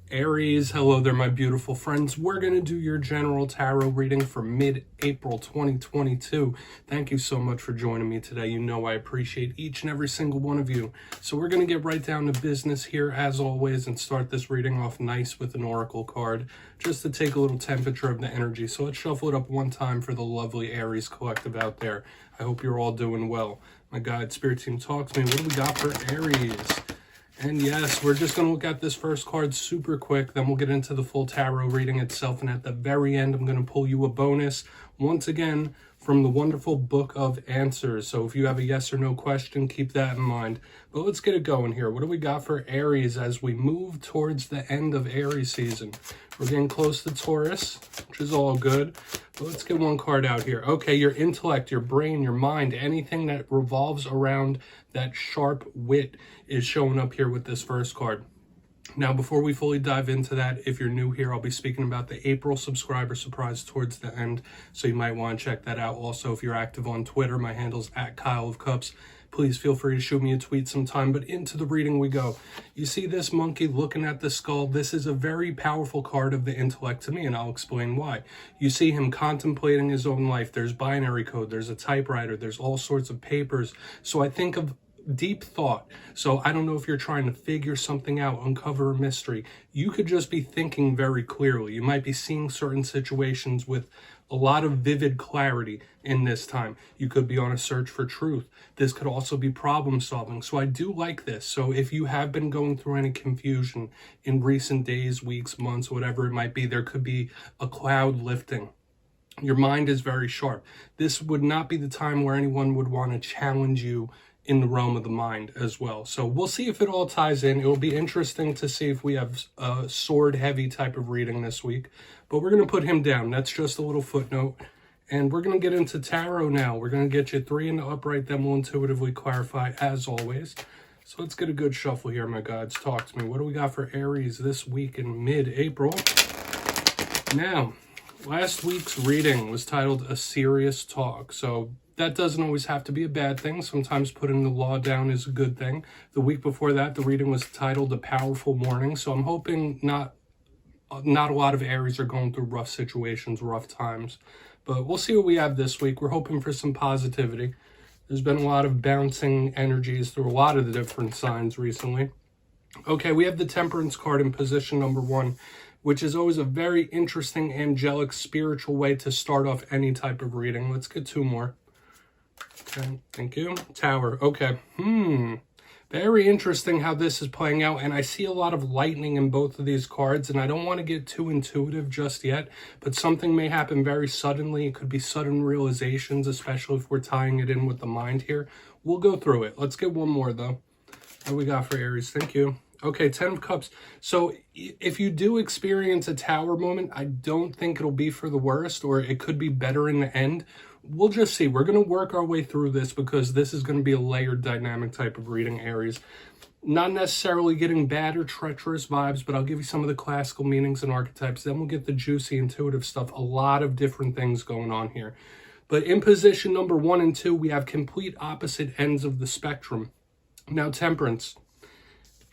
Aries, hello there, my beautiful friends. We're going to do your general tarot reading for mid-April 2022. Thank you so much for joining me today. You know I appreciate each and every single one of you. So we're going to get right down to business here, as always, and start this reading off nice with an oracle card, just to take a little temperature of the energy. So let's shuffle it up one time for the lovely Aries collective out there. I hope you're all doing well. My guide spirit team, talk to me. What do we got for Aries? And yes, we're just going to look at this first card super quick, then we'll get into the full tarot reading itself, and at the very end, I'm going to pull you a bonus, once again, from the wonderful Book of Answers. So if you have a yes or no question, keep that in mind. But let's get it going here. What do we got for Aries as we move towards the end of Aries season? We're getting close to Taurus, which is all good. But let's get one card out here. Okay, your intellect, your brain, your mind, anything that revolves around that sharp wit is showing up here with this first card. Now, before we fully dive into that, if you're new here, I'll be speaking about the April subscriber surprise towards the end, so you might want to check that out. Also, if you're active on Twitter, my handle's at kyleofcups. Please feel free to shoot me a tweet sometime, but into the reading we go. You see this monkey looking at the skull? This is a very powerful card of the intellect to me, and I'll explain why. You see him contemplating his own life. There's binary code, there's a typewriter, there's all sorts of papers. So I think of deep thought. So I don't know if you're trying to figure something out, uncover a mystery. You could just be thinking very clearly. You might be seeing certain situations with a lot of vivid clarity in this time. You could be on a search for truth. This could also be problem solving. So I do like this. So if you have been going through any confusion in recent days, weeks, months, whatever it might be, there could be a cloud lifting. Your mind is very sharp. This would not be the time where anyone would want to challenge you in the realm of the mind as well. So we'll see if it all ties in. It will be interesting to see if we have a sword-heavy type of reading this week. But we're going to put him down. That's just a little footnote. And we're going to get into tarot now. We're going to get you 3 in the upright, then we'll intuitively clarify as always. So let's get a good shuffle here, my guides. Talk to me. What do we got for Aries this week in mid-April? Now, last week's reading was titled A Serious Talk. So that doesn't always have to be a bad thing. Sometimes putting the law down is a good thing. The week before that, the reading was titled A Powerful Morning. So I'm hoping not a lot of Aries are going through rough situations, rough times. But we'll see what we have this week. We're hoping for some positivity. There's been a lot of bouncing energies through a lot of the different signs recently. Okay, we have the Temperance card in position number 1, which is always a very interesting, angelic, spiritual way to start off any type of reading. Let's get 2 more. Okay, thank you. Tower. Okay. Very interesting how this is playing out, and I see a lot of lightning in both of these cards, and I don't want to get too intuitive just yet, but something may happen very suddenly. It could be sudden realizations, especially if we're tying it in with the mind here. We'll go through it. Let's get one more, though. What do we got for Aries? Thank you. Okay, 10 of Cups. So if you do experience a tower moment, I don't think it'll be for the worst, or it could be better in the end. We'll just see. We're going to work our way through this because this is going to be a layered dynamic type of reading, Aries. Not necessarily getting bad or treacherous vibes, but I'll give you some of the classical meanings and archetypes. Then we'll get the juicy, intuitive stuff. A lot of different things going on here. But in position number 1 and 2, we have complete opposite ends of the spectrum. Now, Temperance.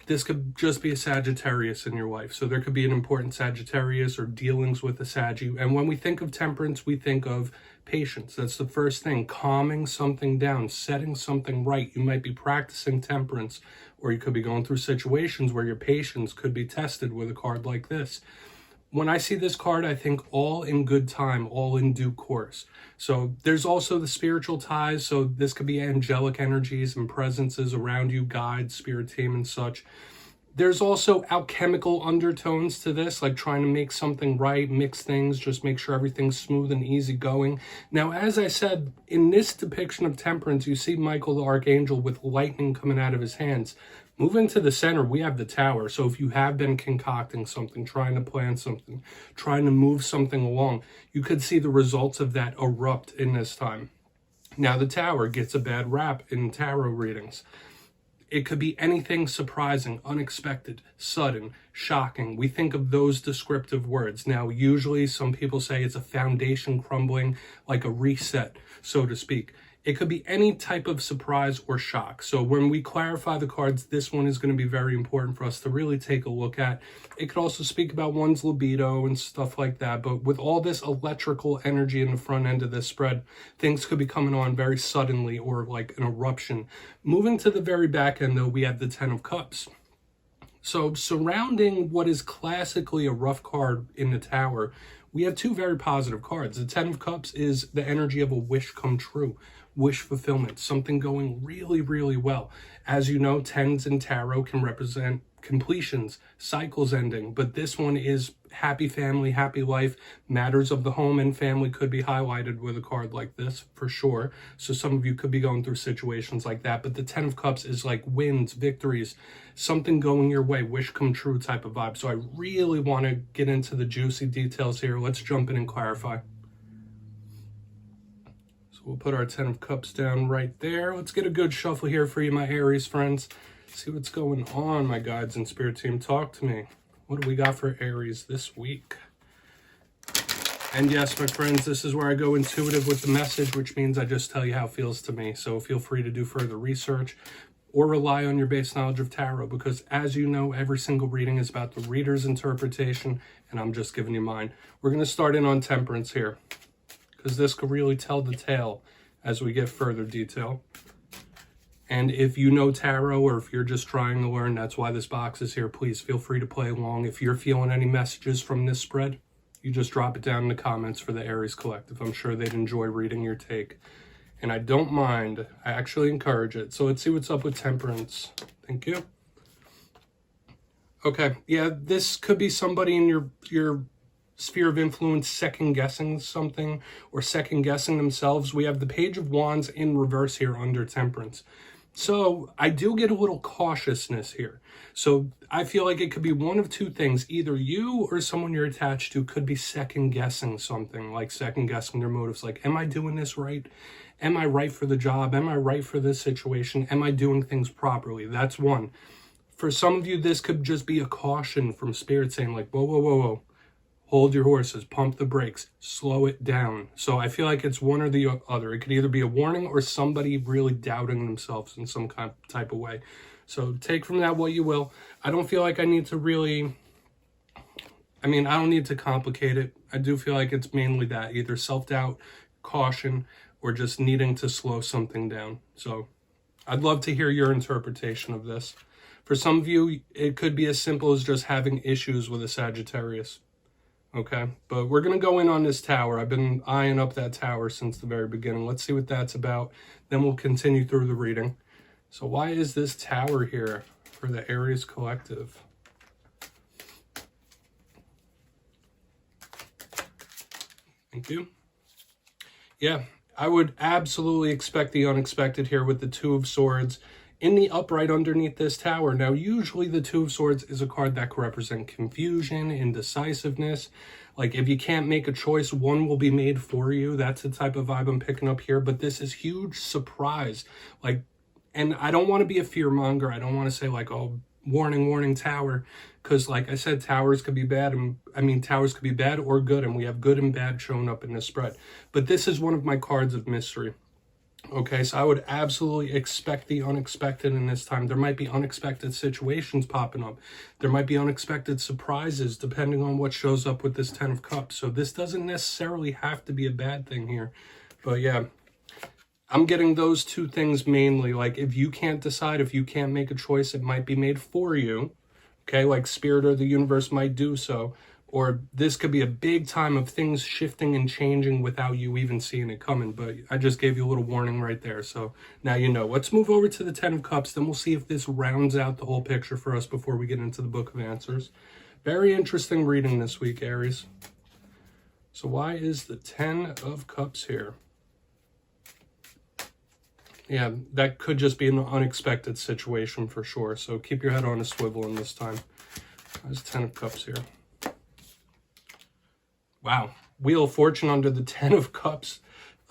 This could just be a Sagittarius in your life. So there could be an important Sagittarius or dealings with a Saggy. And when we think of Temperance, we think of patience. That's the first thing. Calming something down, setting something right. You might be practicing temperance, or you could be going through situations where your patience could be tested with a card like this. When I see this card, I think all in good time, all in due course. So there's also the spiritual ties. So this could be angelic energies and presences around you, guides, spirit team and such. There's also alchemical undertones to this, like trying to make something right, mix things, just make sure everything's smooth and easy going. Now, as I said, in this depiction of Temperance, you see Michael the Archangel with lightning coming out of his hands. Move into the center, we have the Tower. So if you have been concocting something, trying to plan something, trying to move something along, you could see the results of that erupt in this time. Now, the Tower gets a bad rap in tarot readings. It could be anything surprising, unexpected, sudden, shocking. We think of those descriptive words. Now, usually some people say it's a foundation crumbling, like a reset, so to speak. It could be any type of surprise or shock. So when we clarify the cards, this one is going to be very important for us to really take a look at. It could also speak about one's libido and stuff like that. But with all this electrical energy in the front end of this spread, things could be coming on very suddenly or like an eruption. Moving to the very back end, though, we have the Ten of Cups. So surrounding what is classically a rough card in the Tower, we have two very positive cards. The Ten of Cups is the energy of a wish come true, wish fulfillment, something going really, really well. As you know, tens in tarot can represent completions, cycles ending, but this one is happy family, happy life. Matters of the home and family could be highlighted with a card like this for sure. So some of you could be going through situations like that, but the Ten of Cups is like wins, victories, something going your way, wish come true type of vibe. So I really want to get into the juicy details here. Let's jump in and clarify. So we'll put our Ten of Cups down right there. Let's get a good shuffle here for you, my Aries friends. See what's going on, my guides and spirit team. Talk to me. What do we got for Aries this week? And yes, my friends, this is where I go intuitive with the message, which means I just tell you how it feels to me. So feel free to do further research or rely on your base knowledge of tarot, because as you know, every single reading is about the reader's interpretation, and I'm just giving you mine. We're going to start in on Temperance here, because this could really tell the tale as we get further detail. And if you know tarot, or if you're just trying to learn, that's why this box is here. Please feel free to play along. If you're feeling any messages from this spread, you just drop it down in the comments for the Aries Collective. I'm sure they'd enjoy reading your take. And I don't mind. I actually encourage it. So let's see what's up with Temperance. Thank you. Okay. Yeah, this could be somebody in your sphere of influence second-guessing something or second-guessing themselves. We have the Page of Wands in reverse here under Temperance. So I do get a little cautiousness here. So I feel like it could be one of two things. Either you or someone you're attached to could be second-guessing something, like second-guessing their motives. Like, am I doing this right? Am I right for the job? Am I right for this situation? Am I doing things properly? That's one. For some of you, this could just be a caution from Spirit saying like, whoa, whoa, whoa, whoa. Hold your horses, pump the brakes, slow it down. So I feel like it's one or the other. It could either be a warning or somebody really doubting themselves in some type of way. So take from that what you will. I don't feel like I need to really, I don't need to complicate it. I do feel like it's mainly that, either self-doubt, caution, or just needing to slow something down. So I'd love to hear your interpretation of this. For some of you, it could be as simple as just having issues with a Sagittarius. Okay, but we're going to go in on this Tower. I've been eyeing up that Tower since the very beginning. Let's see what that's about. Then we'll continue through the reading. So why is this Tower here for the Aries Collective? Thank you. Yeah, I would absolutely expect the unexpected here with the Two of Swords in the upright underneath this Tower. Now, usually the Two of Swords is a card that could represent confusion, indecisiveness. Like, if you can't make a choice, one will be made for you. That's the type of vibe I'm picking up here. But this is huge surprise. Like, and I don't want to be a fear monger. I don't want to say like, oh, warning, warning, Tower. Because like I said, towers could be bad. Towers could be bad or good. And we have good and bad showing up in this spread. But this is one of my cards of mystery. Okay, so I would absolutely expect the unexpected in this time. There might be unexpected situations popping up. There might be unexpected surprises depending on what shows up with this Ten of Cups. So this doesn't necessarily have to be a bad thing here. But yeah, I'm getting those two things mainly. Like, if you can't decide, if you can't make a choice, it might be made for you. Okay, like Spirit or the universe might do so. Or this could be a big time of things shifting and changing without you even seeing it coming. But I just gave you a little warning right there. So now you know. Let's move over to the Ten of Cups. Then we'll see if this rounds out the whole picture for us before we get into the Book of Answers. Very interesting reading this week, Aries. So why is the Ten of Cups here? Yeah, that could just be an unexpected situation for sure. So keep your head on a swivel in this time. There's Ten of Cups here. Wow. Wheel of Fortune under the Ten of Cups.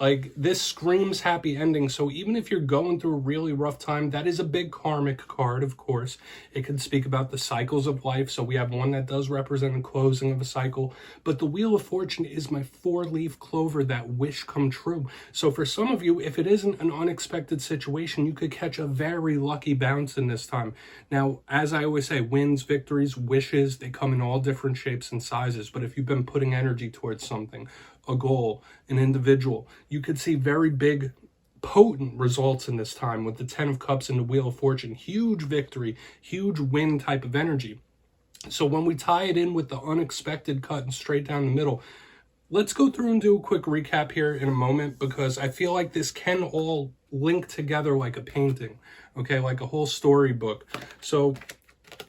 Like, this screams happy ending. So even if you're going through a really rough time, that is a big karmic card, of course. It can speak about the cycles of life. So we have one that does represent a closing of a cycle. But the Wheel of Fortune is my 4-leaf clover, that wish come true. So for some of you, if it isn't an unexpected situation, you could catch a very lucky bounce in this time. Now, as I always say, wins, victories, wishes, they come in all different shapes and sizes. But if you've been putting energy towards something, a goal, an individual, you could see very big, potent results in this time with the 10 of Cups and the Wheel of Fortune. Huge victory, huge win type of energy. So when we tie it in with the unexpected cut and straight down the middle, let's go through and do a quick recap here in a moment, because I feel like this can all link together like a painting, okay, like a whole storybook. So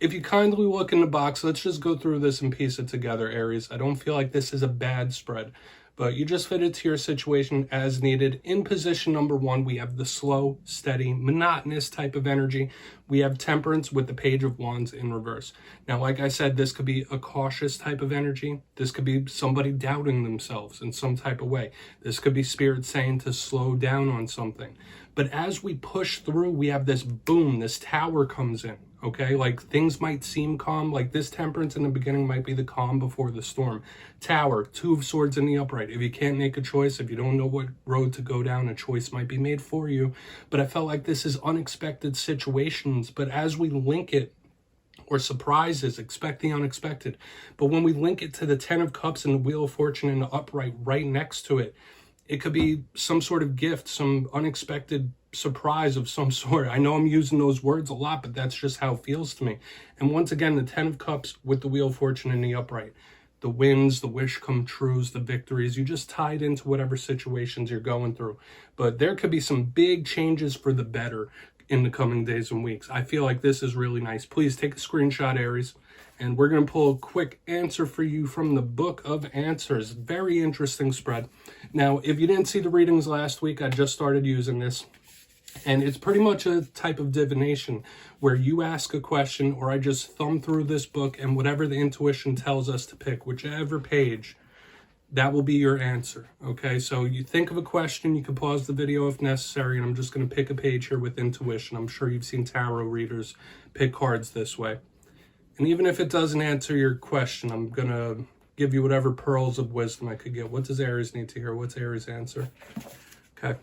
if you kindly look in the box, let's just go through this and piece it together, Aries. I don't feel like this is a bad spread, but you just fit it to your situation as needed. In position number 1, we have the slow, steady, monotonous type of energy. We have Temperance with the Page of Wands in reverse. Now, like I said, this could be a cautious type of energy. This could be somebody doubting themselves in some type of way. This could be Spirit saying to slow down on something. But as we push through, we have this boom, this tower comes in. Okay, like things might seem calm, like this Temperance in the beginning might be the calm before the storm. Tower, 2 of Swords in the upright. If you can't make a choice, if you don't know what road to go down, a choice might be made for you. But I felt like this is unexpected situations. But as we link it, or surprises, expect the unexpected. But when we link it to the 10 of Cups and the Wheel of Fortune in the upright right next to it, it could be some sort of gift, some unexpected surprise of some sort. I know I'm using those words a lot, but that's just how it feels to me. And once again, the 10 of Cups with the Wheel of Fortune in the upright. The wins, the wish come trues, the victories, you just tie it into whatever situations you're going through. But there could be some big changes for the better in the coming days and weeks. I feel like this is really nice. Please take a screenshot, Aries. And we're going to pull a quick answer for you from the Book of Answers. Very interesting spread. Now, if you didn't see the readings last week, I just started using this. And it's pretty much a type of divination where you ask a question, or I just thumb through this book, and whatever the intuition tells us to pick, whichever page, that will be your answer. Okay, so you think of a question, you can pause the video if necessary, and I'm just going to pick a page here with intuition. I'm sure you've seen tarot readers pick cards this way. And even if it doesn't answer your question, I'm going to give you whatever pearls of wisdom I could get. What does Aries need to hear? What's Aries' answer? Okay.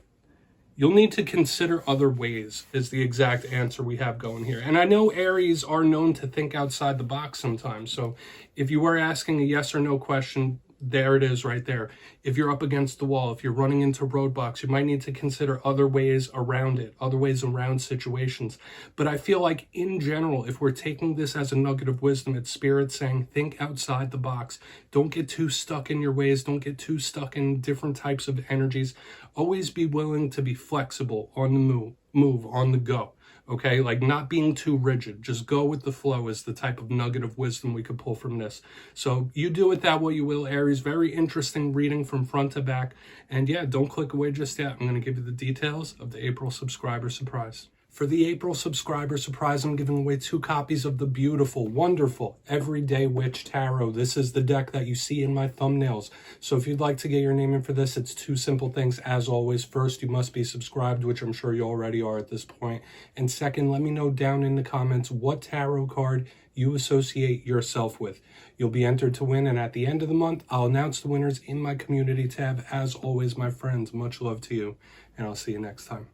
You'll need to consider other ways is the exact answer we have going here. And I know Aries are known to think outside the box sometimes. So if you were asking a yes or no question, there it is right there. If you're up against the wall, if you're running into roadblocks, you might need to consider other ways around it, other ways around situations. But I feel like in general, if we're taking this as a nugget of wisdom, it's Spirit saying, think outside the box. Don't get too stuck in your ways. Don't get too stuck in different types of energies. Always be willing to be flexible on the move, on the go. Okay, like not being too rigid. Just go with the flow is the type of nugget of wisdom we could pull from this. So you do with that what you will, Aries. Very interesting reading from front to back. And yeah, don't click away just yet. I'm going to give you the details of the April subscriber surprise. For the April subscriber surprise, I'm giving away 2 copies of the beautiful, wonderful Everyday Witch Tarot. This is the deck that you see in my thumbnails. So if you'd like to get your name in for this, it's 2 simple things. As always, first, you must be subscribed, which I'm sure you already are at this point. And second, let me know down in the comments what tarot card you associate yourself with. You'll be entered to win, and at the end of the month, I'll announce the winners in my community tab. As always, my friends, much love to you, and I'll see you next time.